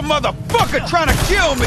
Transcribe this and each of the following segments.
Motherfucker trying to kill me!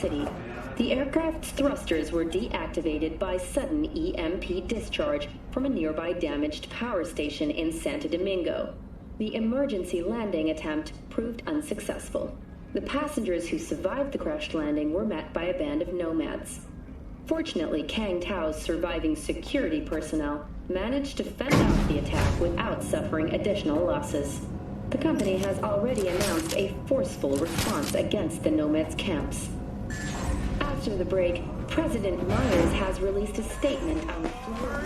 City. The aircraft's thrusters were deactivated by sudden EMP discharge from a nearby damaged power station in Santo Domingo. The emergency landing attempt proved unsuccessful. The passengers who survived the crashed landing were met by a band of nomads. Fortunately, Kang Tao's surviving security personnel managed to fend off the attack without suffering additional losses. The company has already announced a forceful response against the nomads' camps. After the break, President Myers has released a statement on the floor.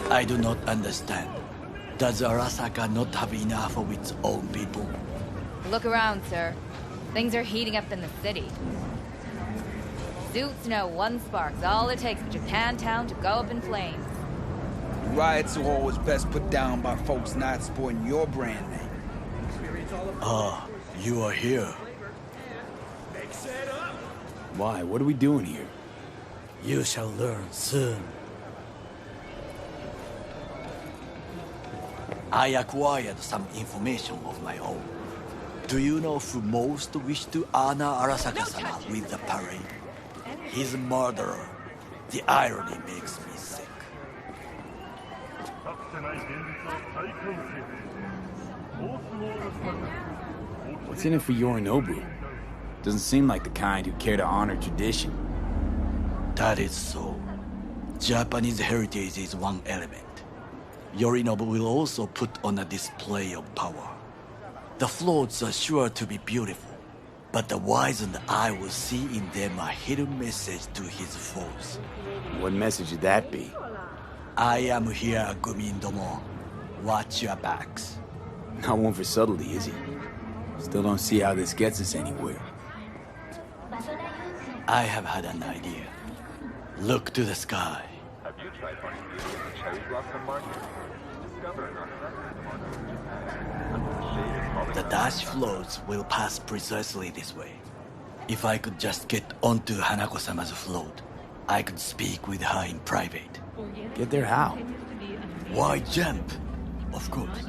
I do not understand. Does Arasaka not have enough of its own people? Look around, sir. Things are heating up in the city. Suits know one spark's all it takes for Japantown to go up in flames. Riots are always best put down by folks not supporting your brand name. Ah, you are here. Why? What are we doing here? You shall learn soon. I acquired some information of my own. Do you know who most wished to honor Arasaka-sama with the parade? His murderer. The irony makes me sick. What's in it for Yorinobu? Doesn't seem like the kind who care to honor tradition. That is so. Japanese heritage is one element. Yorinobu will also put on a display of power. The floats are sure to be beautiful, but the wizened eye will see in them a hidden message to his foes. What message would that be? I am here, Gumindomo. Watch your backs. Not one for subtlety, is he? Still don't see how this gets us anywhere. I have had an idea. Look to the sky. Have you tried finding cherry blossom market? Discover an The dash floats will pass precisely this way. If I could just get onto Hanako-sama's float, I could speak with her in private. Get there how? Why jump? Of course.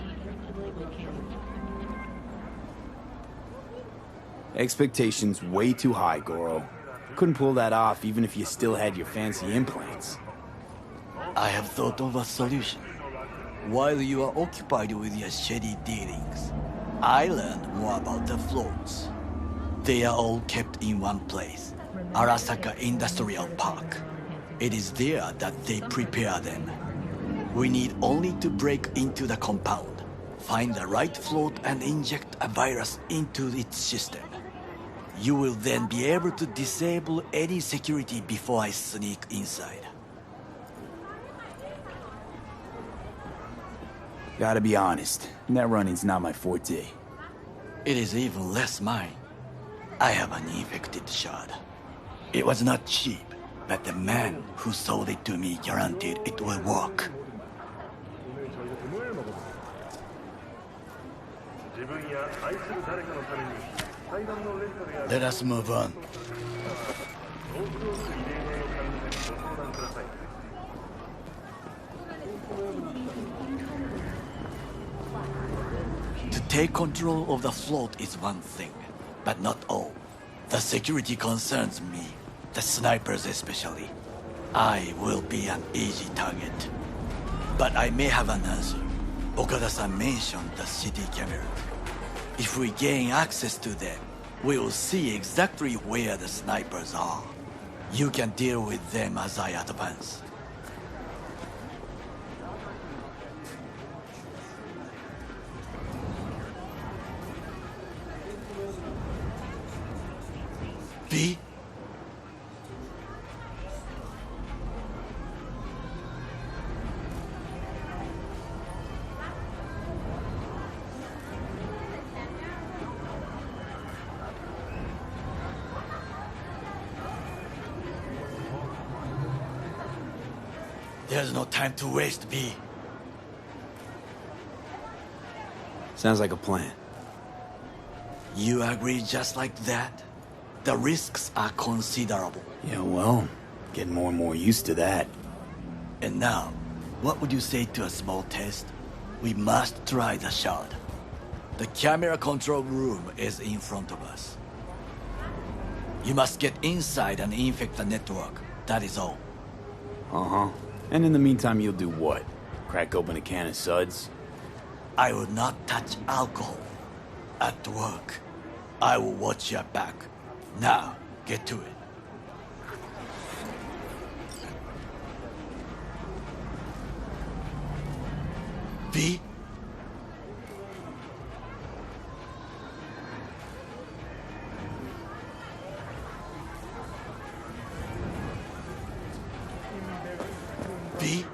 Expectations way too high, Goro. Couldn't pull that off even if you still had your fancy implants. I have thought of a solution. While you are occupied with your shady dealings, I learned more about the floats. They are all kept in one place, Arasaka Industrial Park. It is there that they prepare them. We need only to break into the compound, find the right float and inject a virus into its system. You will then be able to disable any security before I sneak inside. Gotta be honest, net running's not my forte. It is even less mine. I have an infected shard. It was not cheap, but the man who sold it to me guaranteed it will work. Let us move on. To take control of the float is one thing, but not all. The security concerns me, the snipers especially. I will be an easy target. But I may have an answer. Okada-san mentioned the city camera. If we gain access to them, we will see exactly where the snipers are. You can deal with them as I advance. V? There's no time to waste, V. Sounds like a plan. You agree just like that? The risks are considerable. Yeah, well, getting more and more used to that. And now, what would you say to a small test? We must try the shard. The camera control room is in front of us. You must get inside and infect the network. That is all. Uh-huh. And in the meantime, you'll do what? Crack open a can of suds? I will not touch alcohol. At work, I will watch your back. Now, get to it. V? V?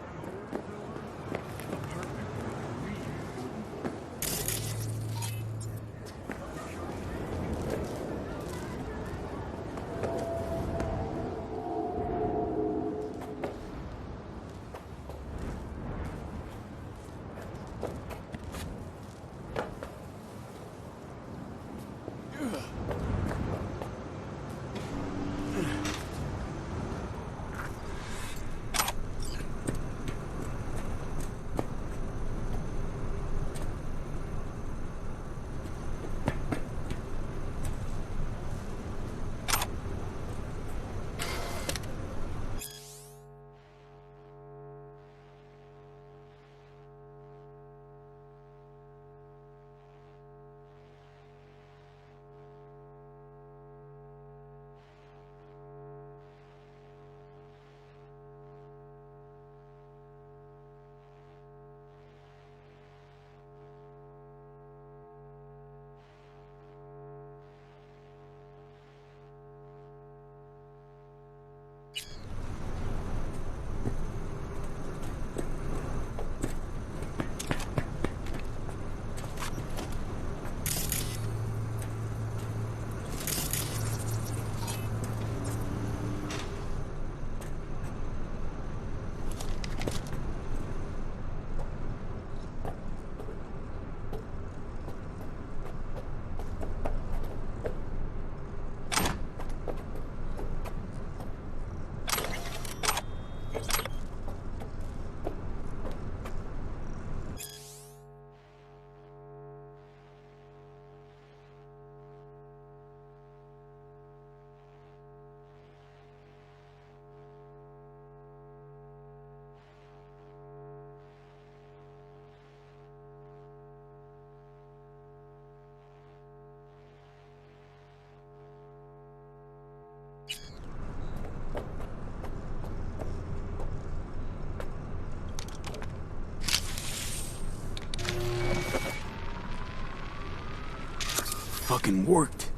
fucking worked.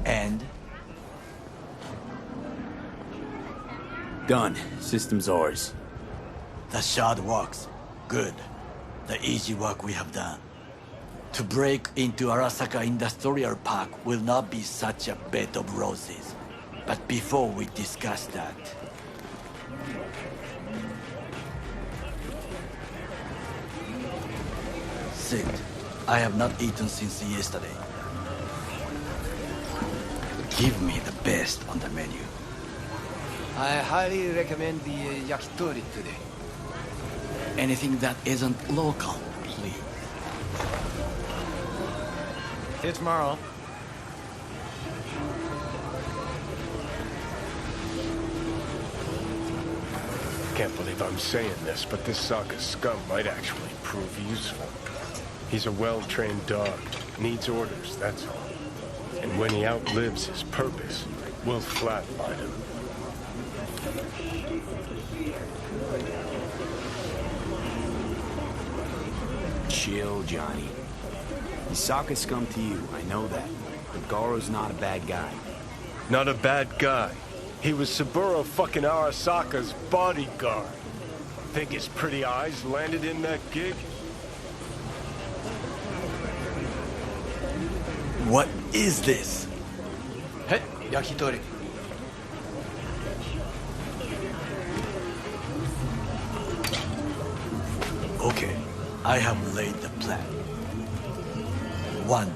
And? Done. System's ours. The shard works. Good. The easy work we have done. To break into Arasaka Industrial Park will not be such a bed of roses. But before we discuss that... Sit. I have not eaten since yesterday. Give me the best on the menu. I highly recommend the yakitori today. Anything that isn't local, please. See you tomorrow. Can't believe I'm saying this, but this Sokka scum might actually prove useful. He's a well-trained dog. Needs orders, that's all. And when he outlives his purpose, we'll flatline him. Chill, Johnny. He's Sokka scum to you, I know that. But Goro's not a bad guy. Not a bad guy. He was Saburo fucking Arasaka's bodyguard. Think his pretty eyes landed in that gig? What is this? Hey, yakitori. Okay, I have laid the plan. 1.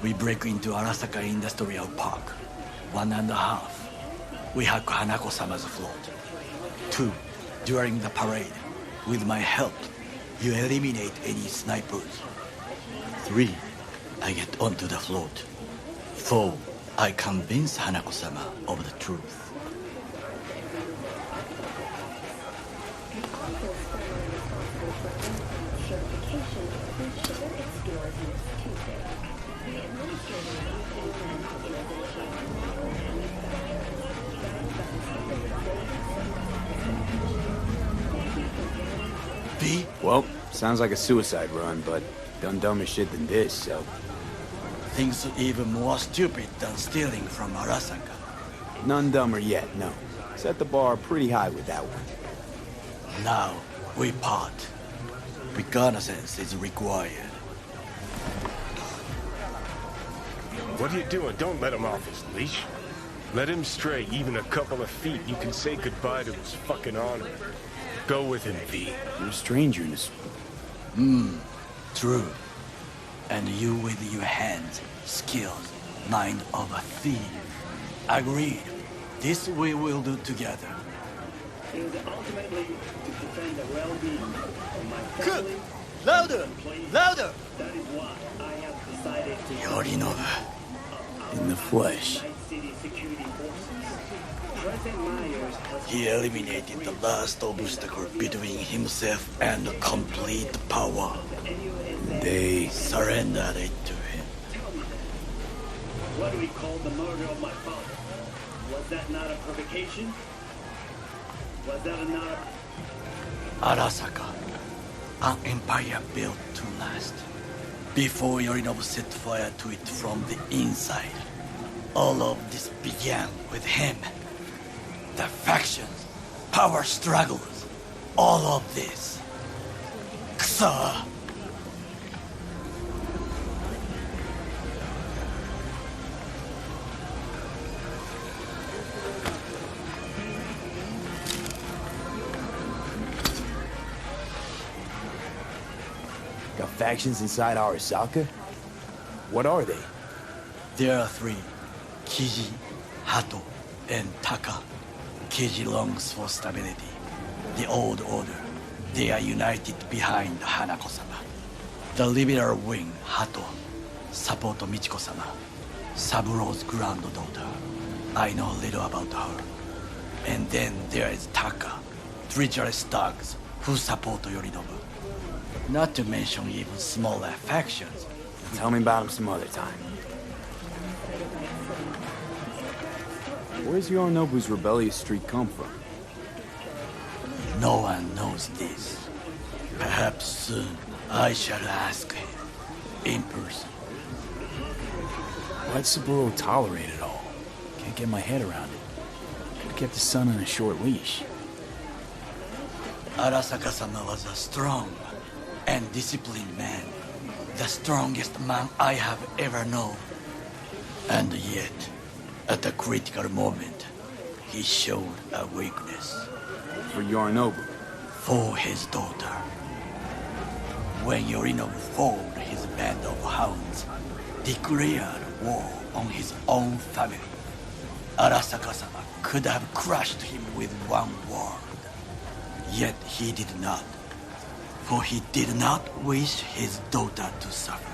We break into Arasaka Industrial Park. 1.5. We hack Hanako-sama's float. 2. During the parade, with my help, you eliminate any snipers. 3. I get onto the float. 4. I convince Hanako-sama of the truth. B? Well, sounds like a suicide run, but done dumber shit than this, so... Things even more stupid than stealing from Arasaka. None dumber yet, no. Set the bar pretty high with that one. Now, we part. Reconnaissance is required. What are you doing? Don't let him off his leash. Let him stray even a couple of feet. You can say goodbye to his fucking honor. Go with him, V. You're a stranger in this... True. And you with your hands, skills, mind of a thief. Agreed. This we will do together. Is ultimately to defend the well-being of my Cook! family. Louder! Louder! That is why I have decided to Yorinobu. In the flesh. Night City security forces. President Myers has He eliminated the last obstacle between himself and complete power. They surrendered it to him. What do we call the murder of my father? Was that not a provocation? Was that not Arasaka, an empire built to last. Before Yorinobu set fire to it from the inside, all of this began with him. The factions, power struggles, all of this. Ksa! Got factions inside Arasaka? What are they? There are 3. Kiji, Hato, and Taka. Kiji longs for stability. The old order. They are united behind Hanako-sama. The liberal wing, Hato, support Michiko-sama, Saburo's granddaughter. I know little about her. And then there is Taka, treacherous thugs who support Yorinobu. Not to mention even smaller factions, Tell me about him some other time. Where's Yorinobu's rebellious streak come from? No one knows this. Perhaps soon I shall ask him in person. Why'd Saburo tolerate it all? Can't get my head around it. Could've kept his son on a short leash. Arasaka-sama was a strong and disciplined man. The strongest man I have ever known. And yet, at a critical moment, he showed a weakness. For Yorinobu? For his daughter. When Yorinobu formed his band of hounds, declared war on his own family, Arasaka-sama could have crushed him with one word. Yet he did not, for he did not wish his daughter to suffer.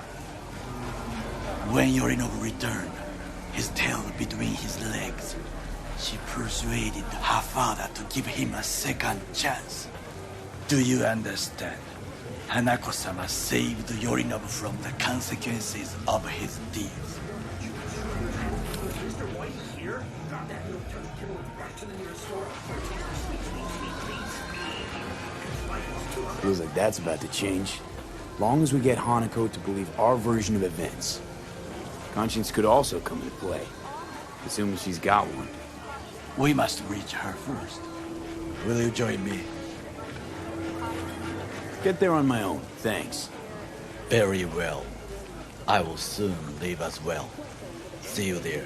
When Yorinobu returned, his tail between his legs, she persuaded her father to give him a second chance. Do you understand? Hanako-sama saved Yorinobu from the consequences of his deeds. Feels like that's about to change. Long as we get Hanako to believe our version of events. Conscience could also come into play, assuming she's got one. We must reach her first. Will you join me? Get there on my own, thanks. Very well. I will soon leave as well. See you there.